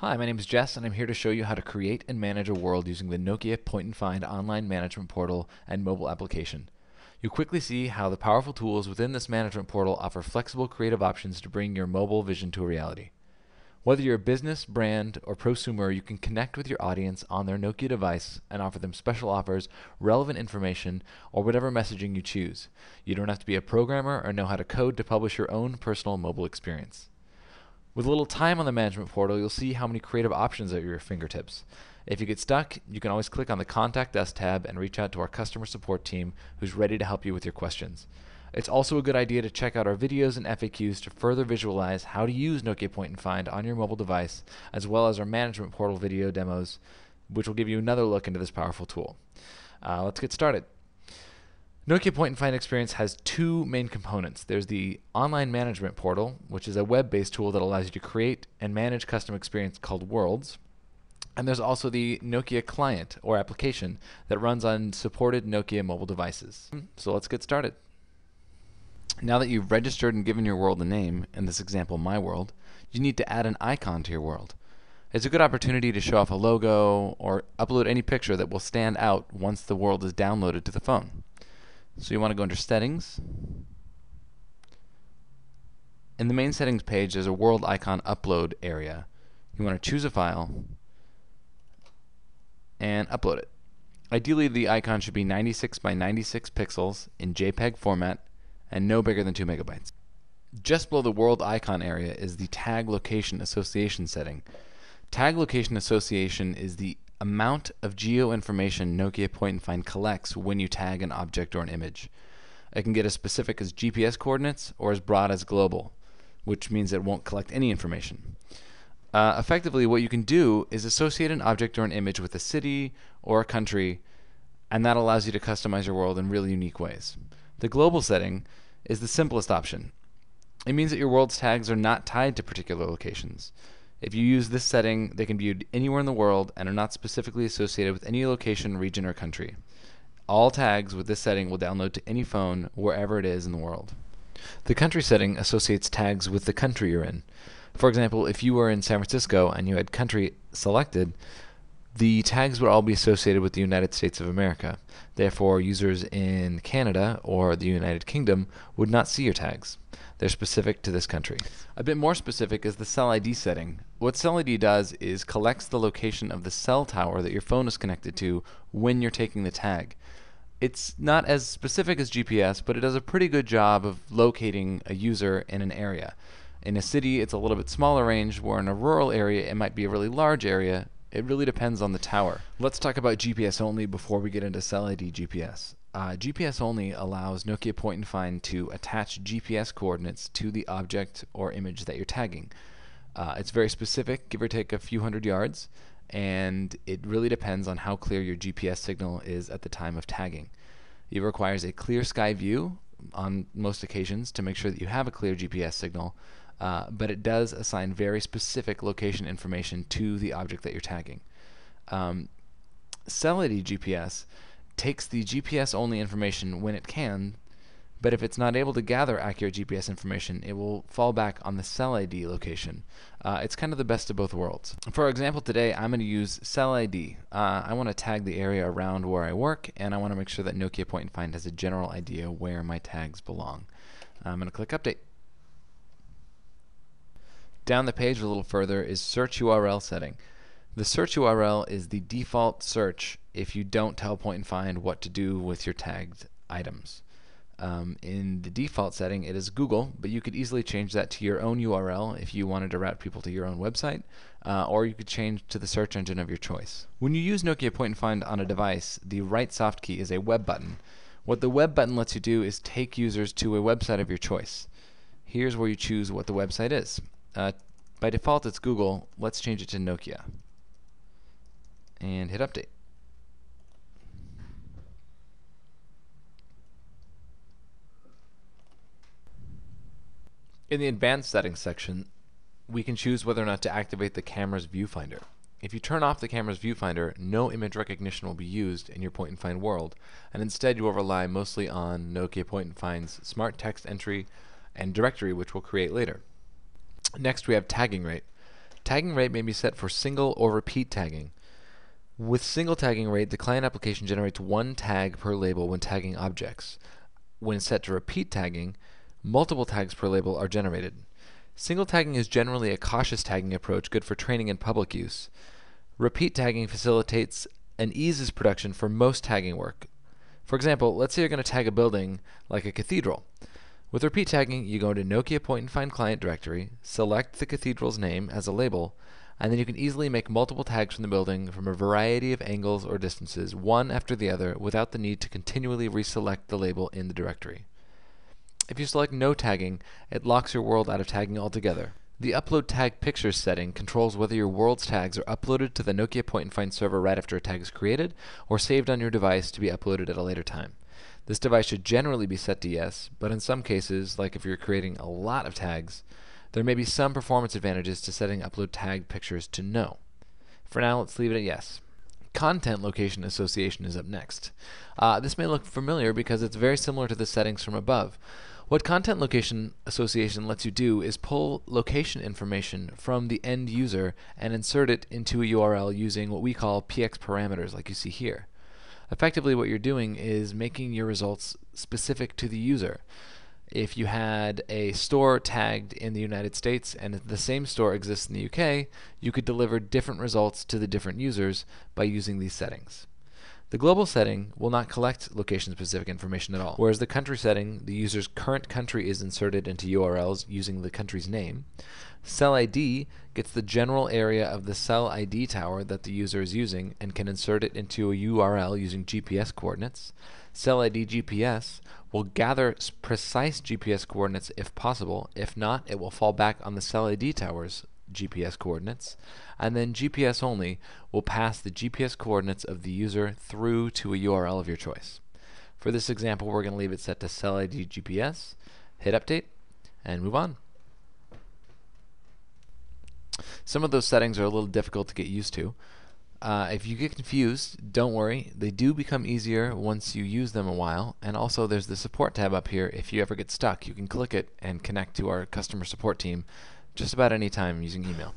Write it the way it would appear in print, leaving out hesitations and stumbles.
Hi, my name is Jess, and I'm here to show you how to create and manage a world using the Nokia Point&Find online management portal and mobile application. You'll quickly see how the powerful tools within this management portal offer flexible, creative options to bring your mobile vision to a reality. Whether you're a business, brand, or prosumer, you can connect with your audience on their Nokia device and offer them special offers, relevant information, or whatever messaging you choose. You don't have to be a programmer or know how to code to publish your own personal mobile experience. With a little time on the management portal, you'll see how many creative options are at your fingertips. If you get stuck, you can always click on the Contact Us tab and reach out to our customer support team who's ready to help you with your questions. It's also a good idea to check out our videos and FAQs to further visualize how to use Nokia Point&Find on your mobile device, as well as our management portal video demos, which will give you another look into this powerful tool. Let's get started. Nokia Point&Find Experience has two main components. There's the online management portal, which is a web-based tool that allows you to create and manage custom experience called Worlds. And there's also the Nokia client or application that runs on supported Nokia mobile devices. So let's get started. Now that you've registered and given your world a name, in this example My World, you need to add an icon to your world. It's a good opportunity to show off a logo or upload any picture that will stand out once the world is downloaded to the phone. So you want to go under Settings. In the main settings page, there's a world icon upload area. You want to choose a file and upload it. Ideally, the icon should be 96 by 96 pixels in JPEG format and no bigger than 2 megabytes. Just below the world icon area is the Tag Location Association setting. Tag Location Association is the amount of geo information Nokia Point&Find collects when you tag an object or an image. It can get as specific as GPS coordinates or as broad as global, which means it won't collect any information. Effectively, what you can do is associate an object or an image with a city or a country, and that allows you to customize your world in really unique ways. The global setting is the simplest option. It means that your world's tags are not tied to particular locations. If you use this setting, they can be viewed anywhere in the world and are not specifically associated with any location, region, or country. All tags with this setting will download to any phone wherever it is in the world. The country setting associates tags with the country you're in. For example, if you were in San Francisco and you had country selected, the tags would all be associated with the United States of America. Therefore, users in Canada or the United Kingdom would not see your tags. They're specific to this country. A bit more specific is the cell ID setting. What cell ID does is collects the location of the cell tower that your phone is connected to when you're taking the tag. It's not as specific as GPS, but it does a pretty good job of locating a user in an area. In a city, it's a little bit smaller range, where in a rural area, it might be a really large area. It really depends on the tower. Let's talk about GPS only before we get into cell ID GPS. GPS only allows Nokia Point&Find to attach GPS coordinates to the object or image that you're tagging. It's very specific, give or take a few hundred yards, and it really depends on how clear your GPS signal is at the time of tagging. It requires a clear sky view on most occasions to make sure that you have a clear GPS signal, but it does assign very specific location information to the object that you're tagging. Cell ID GPS takes the GPS only information when it can, but if it's not able to gather accurate GPS information, it will fall back on the cell ID location. It's kind of the best of both worlds. For our example today, I'm going to use cell ID. I want to tag the area around where I work, and I want to make sure that Nokia Point&Find has a general idea where my tags belong. I'm going to click Update. Down the page a little further is Search URL setting. The search URL is the default search if you don't tell Point&Find what to do with your tagged items. In the default setting, it is Google, but you could easily change that to your own URL if you wanted to route people to your own website, or you could change to the search engine of your choice. When you use Nokia Point&Find on a device, the right soft key is a web button. What the web button lets you do is take users to a website of your choice. Here's where you choose what the website is. By default, it's Google. Let's change it to Nokia. And hit Update. In the Advanced Settings section, we can choose whether or not to activate the camera's viewfinder. If you turn off the camera's viewfinder, no image recognition will be used in your Point&Find world, and instead you will rely mostly on Nokia Point&Find's smart text entry and directory, which we'll create later. Next, we have tagging rate. Tagging rate may be set for single or repeat tagging. With single tagging rate, the client application generates one tag per label when tagging objects. When set to repeat tagging, multiple tags per label are generated. Single tagging is generally a cautious tagging approach, good for training and public use. Repeat tagging facilitates and eases production for most tagging work. For example, let's say you're going to tag a building like a cathedral. With repeat tagging, you go into Nokia Point&Find client directory, select the cathedral's name as a label, and then you can easily make multiple tags from the building from a variety of angles or distances, one after the other, without the need to continually reselect the label in the directory. If you select no tagging, it locks your world out of tagging altogether. The Upload Tag Pictures setting controls whether your world's tags are uploaded to the Nokia Point&Find server right after a tag is created, or saved on your device to be uploaded at a later time. This device should generally be set to yes, but in some cases, like if you're creating a lot of tags, there may be some performance advantages to setting Upload Tag Pictures to no. For now, let's leave it at yes. Content Location Association is up next. This may look familiar because it's very similar to the settings from above. What Content Location Association lets you do is pull location information from the end user and insert it into a URL using what we call PX parameters, like you see here. Effectively, what you're doing is making your results specific to the user. If you had a store tagged in the United States and the same store exists in the UK, you could deliver different results to the different users by using these settings. The global setting will not collect location-specific information at all, whereas the country setting, the user's current country is inserted into URLs using the country's name. Cell ID gets the general area of the cell ID tower that the user is using and can insert it into a URL using GPS coordinates. Cell ID GPS will gather precise GPS coordinates if possible. If not, it will fall back on the Cell ID tower's GPS coordinates. And then GPS only will pass the GPS coordinates of the user through to a URL of your choice. For this example, we're going to leave it set to Cell ID GPS, hit update, and move on. Some of those settings are a little difficult to get used to. If you get confused, don't worry. They do become easier once you use them a while. And also there's the support tab up here. If you ever get stuck, you can click it and connect to our customer support team just about any time using email.